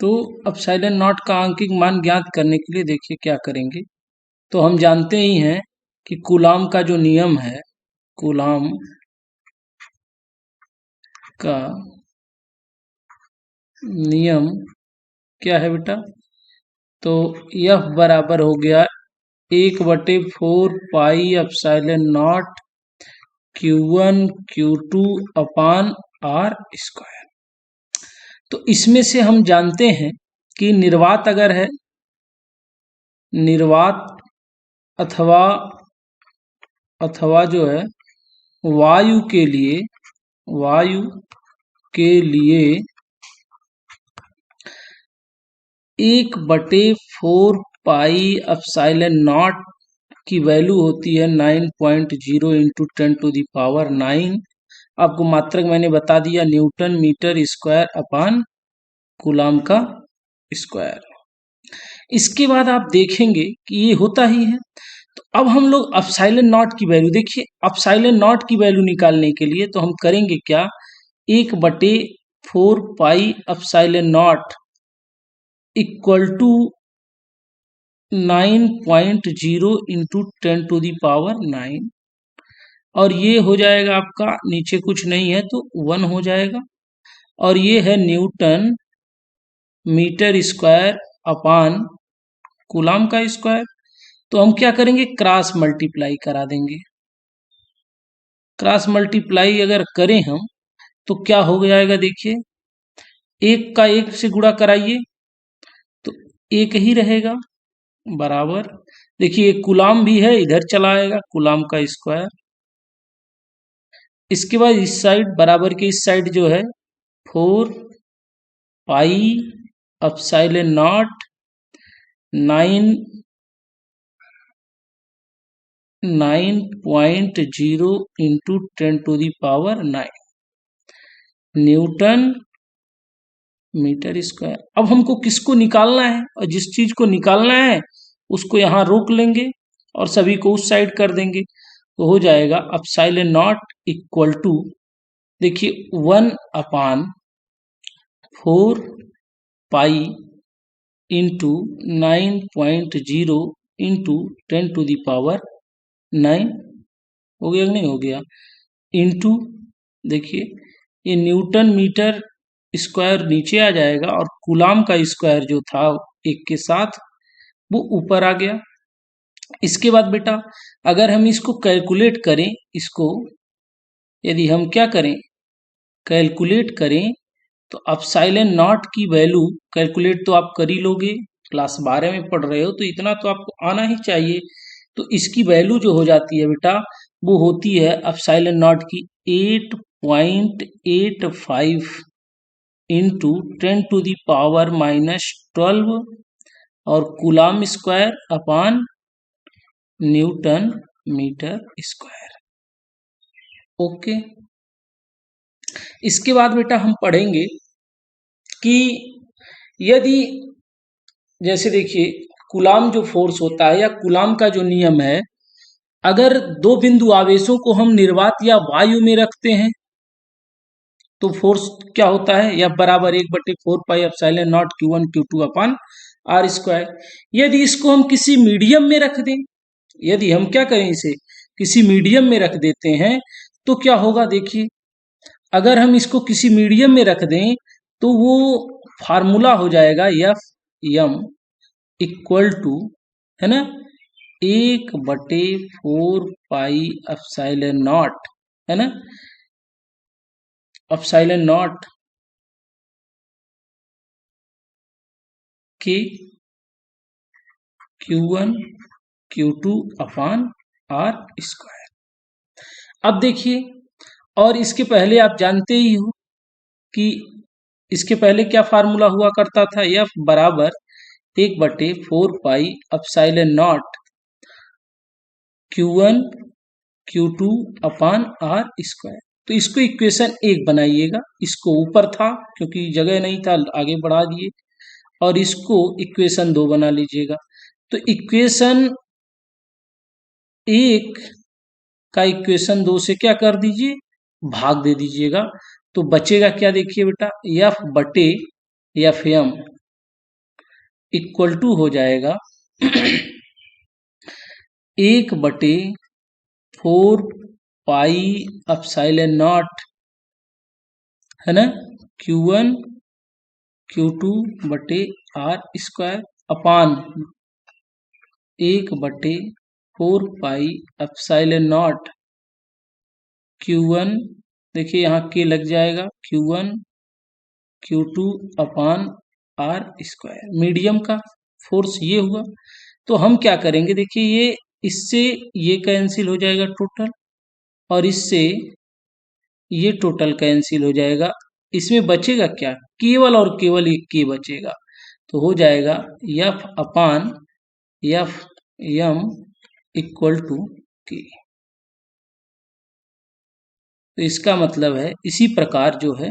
तो epsilon not का आंकिक मान ज्ञात करने के लिए देखिए क्या करेंगे। तो हम जानते ही हैं कि कूलाम का जो नियम है, कूलाम का नियम क्या है बेटा, तो यह बराबर हो गया 1/4 pi epsilon naught Q1 Q2 upon R square. तो इसमें से हम जानते हैं कि निर्वात अगर है, निर्वात अथवा अथवा जो है वायु के लिए, वायु के लिए 1/4 पाई एप्सिलॉन नॉट की वैल्यू होती है 9.0 इंटू 10⁹9। आपको मात्रक मैंने बता दिया, newton metre square upon coulomb का स्क्वायर। इसके बाद आप देखेंगे कि ये होता ही है। तो अब हम लोग एप्सिलॉन नॉट की वैल्यू देखिए, एप्सिलॉन नॉट की वैल्यू निकालने के लिए तो हम करेंगे क्या, 1/4 pi epsilon naught equal to 9.0 into 10⁹9, और ये हो जाएगा आपका, नीचे कुछ नहीं है तो 1 हो जाएगा, और ये है newton metre square upon coulomb का स्क्वायर। तो हम क्या करेंगे, क्रॉस मल्टीप्लाई करा देंगे। क्रॉस मल्टीप्लाई अगर करें हम तो क्या हो जाएगा, देखिए 1 का 1 से गुणा कराइए तो 1 ही रहेगा, बराबर, देखिए कूलाम भी है इधर चला आएगा, कूलाम का स्क्वायर। इसके बाद इस साइड बराबर के इस साइड जो है 4 pi epsilon naught 9.0 into 10⁹9 newton metre square. अब हमको किसको निकालना है, और जिस चीज को निकालना है उसको यहाँ रोक लेंगे और सभी को उस साइड कर देंगे, तो हो जाएगा एप्सिलॉन नॉट इक्वल टू, देखिए 1/4 पाई इंटू 9.0 इंटू 10⁹9 हो गया कि नहीं हो गया, इंटू देखिए ये न्यूटन मीटर स्क्वायर नीचे आ जाएगा और कूलाम का स्क्वायर जो था 1 के साथ वो ऊपर आ गया। इसके बाद बेटा अगर हम इसको कैलकुलेट करें, इसको यदि हम क्या करें, कैलकुलेट करें, तो एप्सिलॉन नॉट की वैल्यू कैलकुलेट तो आप कर ही लोगे, क्लास 12 में पढ़ रहे हो तो इतना तो आपको आना ही चाहिए। तो इसकी वैल्यू जो हो जाती है बेटा, वो होती है एप्सिलॉन नॉट की 8.85 इंटू 10⁻⁻12 और coulomb square upon newton metre square. Okay, इसके बाद बेटा हम पढ़ेंगे कि यदि, जैसे देखिए कूलाम जो फोर्स होता है या कूलाम का जो नियम है, अगर दो बिंदु आवेशों को हम निर्वात या वायु में रखते हैं तो फोर्स क्या होता है, या बराबर 1/4 pi epsilon naught Q1 Q2 upon R square. यदि इसको हम किसी मीडियम में रख दें, यदि हम क्या करें, इसे किसी मीडियम में रख देते हैं तो क्या होगा, देखिए अगर हम इसको किसी मीडियम में रख दें तो वो फार्मूला हो जाएगा F m इक्वल टू, है ना, 1/4 पाई एप्सिलॉन नॉट, है ना, एप्सिलॉन नॉट के Q1 Q2 upon R square. अब देखिए, और इसके पहले आप जानते ही हो कि इसके पहले क्या फार्मूला हुआ करता था, F बराबर 1/4 pi epsilon naught Q1 Q2 upon R square. तो इसको इक्वेशन 1 बनाइएगा, इसको ऊपर था क्योंकि जगह नहीं था आगे बढ़ा दिए, और इसको इक्वेशन 2 बना लीजिएगा। तो इक्वेशन 1 का इक्वेशन 2 से क्या कर दीजिए, भाग दे दीजिएगा, तो बचेगा क्या, देखिए बेटा F/F m इक्वल टू हो जाएगा 1/4 पाई एप्सिलॉन नॉट, है ना, Q1 Q2 बटे R square upon 1/4 pi epsilon naught Q1, देखिए यहाँ के लग जाएगा, Q1 Q2 upon R square. Medium का फोर्स ये हुआ। तो हम क्या करेंगे, देखिए ये इससे ये कैंसिल हो जाएगा टोटल, और इससे ये टोटल कैंसिल हो जाएगा। इसमें बचेगा क्या, केवल और केवल एक के बचेगा। तो हो जाएगा F upon F m equal to K. तो इसका मतलब है इसी प्रकार जो है,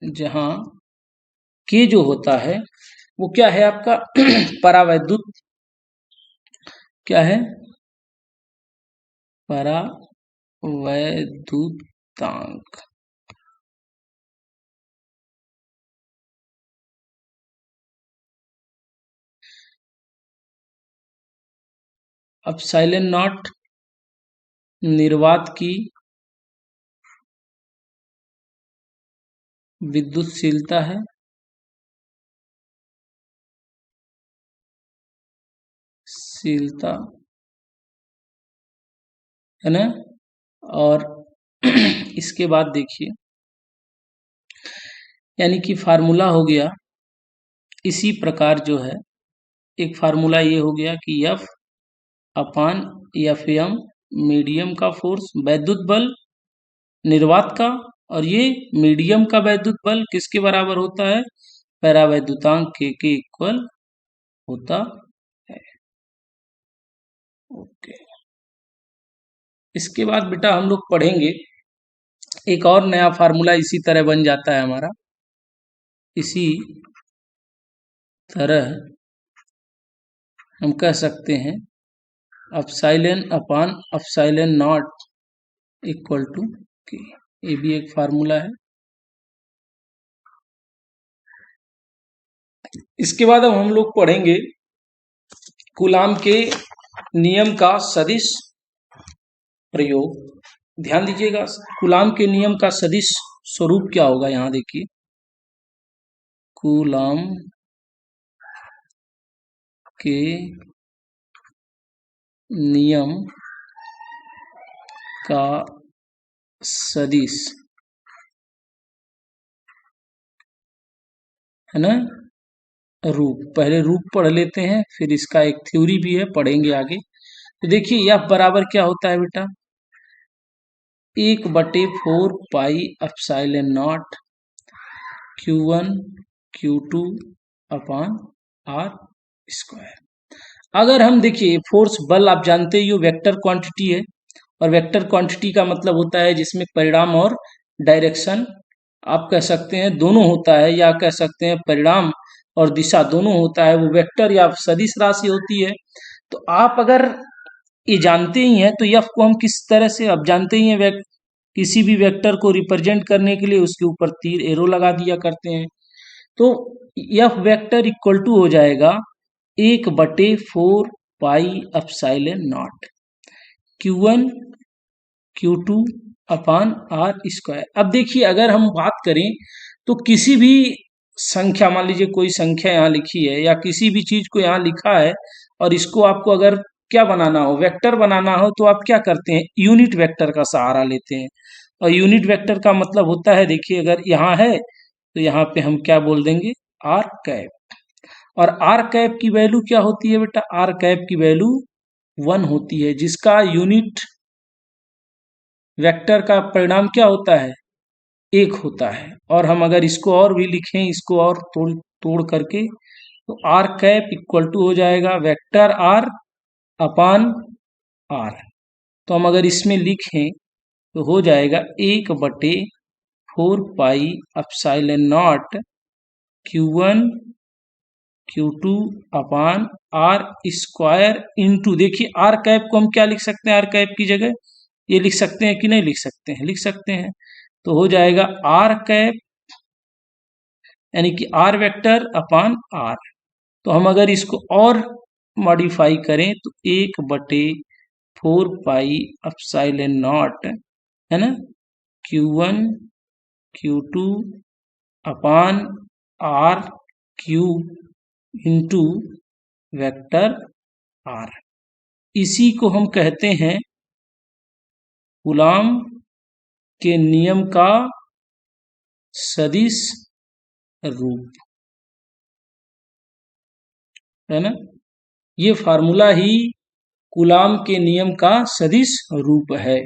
जहां के जो होता है वो क्या है आपका परावैद्युत, क्या है, परावैद्युतांक। एप्सिलॉन नॉट निर्वात की विद्युतशीलता है, है ना। और इसके बाद देखिए, यानी कि फार्मूला हो गया इसी प्रकार जो है, एक फार्मूला ये हो गया कि F अपान Fm मीडियम का फोर्स वैद्युत बल निर्वात का, और ये मीडियम का वैद्युत बल किसके बराबर होता है, परावैद्युतांक के इक्वल होता है। ओके, इसके बाद बेटा हम लोग पढ़ेंगे एक और नया फार्मूला, इसी तरह बन जाता है हमारा। इसी तरह हम कह सकते हैं epsilon upon epsilon naught equal to K. ये भी एक फार्मूला है। इसके बाद अब हम लोग पढ़ेंगे कूलाम के नियम का सदिश प्रयोग। ध्यान दीजिएगा, कूलाम के नियम का सदिश स्वरूप क्या होगा, यहां देखिए, कूलाम के नियम का सदिश, है ना, रूप। पहले रूप पढ़ लेते हैं, फिर इसका एक थ्योरी भी है, पढ़ेंगे आगे। तो देखिए F बराबर क्या होता है बेटा, 1/4 pi epsilon naught Q1 Q2 upon R square. अगर हम देखिए फोर्स बल, आप जानते ही हो वेक्टर क्वांटिटी है, और वेक्टर क्वांटिटी का मतलब होता है जिसमें परिणाम और डायरेक्शन, आप कह सकते हैं दोनों होता है, या कह सकते हैं परिणाम और दिशा दोनों होता है, वो वेक्टर या सदिश राशि होती है। तो आप अगर ये जानते ही हैं, तो F को हम किस तरह से, आप जानते ही हैं, किसी भी वेक्टर को रिप्रेजेंट करने के लिए उसके ऊपर तीर एरो लगा दिया करते हैं। तो F वेक्टर इक्वल टू हो जाएगा 1/4 pi epsilon naught Q1 Q2 upon R square. अब देखिए अगर हम बात करें तो किसी भी संख्या, मान लीजिए कोई संख्या यहाँ लिखी है, या किसी भी चीज को यहाँ लिखा है, और इसको आपको अगर क्या बनाना हो, वेक्टर बनाना हो, तो आप क्या करते हैं, यूनिट वेक्टर का सहारा लेते हैं। और यूनिट वेक्टर का मतलब होता है, देखिए अगर यहाँ है तो यहाँ पे हम क्या बोल देंगे, आर कैप। और आर कैप की वैल्यू क्या होती है बेटा, आर कैप की वैल्यू 1 होती है, जिसका यूनिट वेक्टर का परिणाम क्या होता है, 1 होता है। और हम अगर इसको और भी लिखें, इसको और तोड़ तोड़ करके, तो आर कैप इक्वल टू हो जाएगा वेक्टर आर अपान आर। तो हम अगर इसमें लिखें तो हो जाएगा 1/4 pi epsilon naught Q1 Q2 upon R square into, देखिए आर कैप को हम क्या लिख सकते हैं, आर कैप की जगह ये लिख सकते हैं कि नहीं लिख सकते हैं, लिख सकते हैं। तो हो जाएगा आर कैप यानी कि आर वेक्टर अपान आर। तो हम अगर इसको और मॉडिफाई करें तो 1/4 पाई है ना, Q1 Q2 upon R cube into vector R. इसी को हम कहते हैं कूलाम के नियम का सदिश रूप, है ना। ये फार्मूला ही कूलाम के नियम का सदिश रूप है।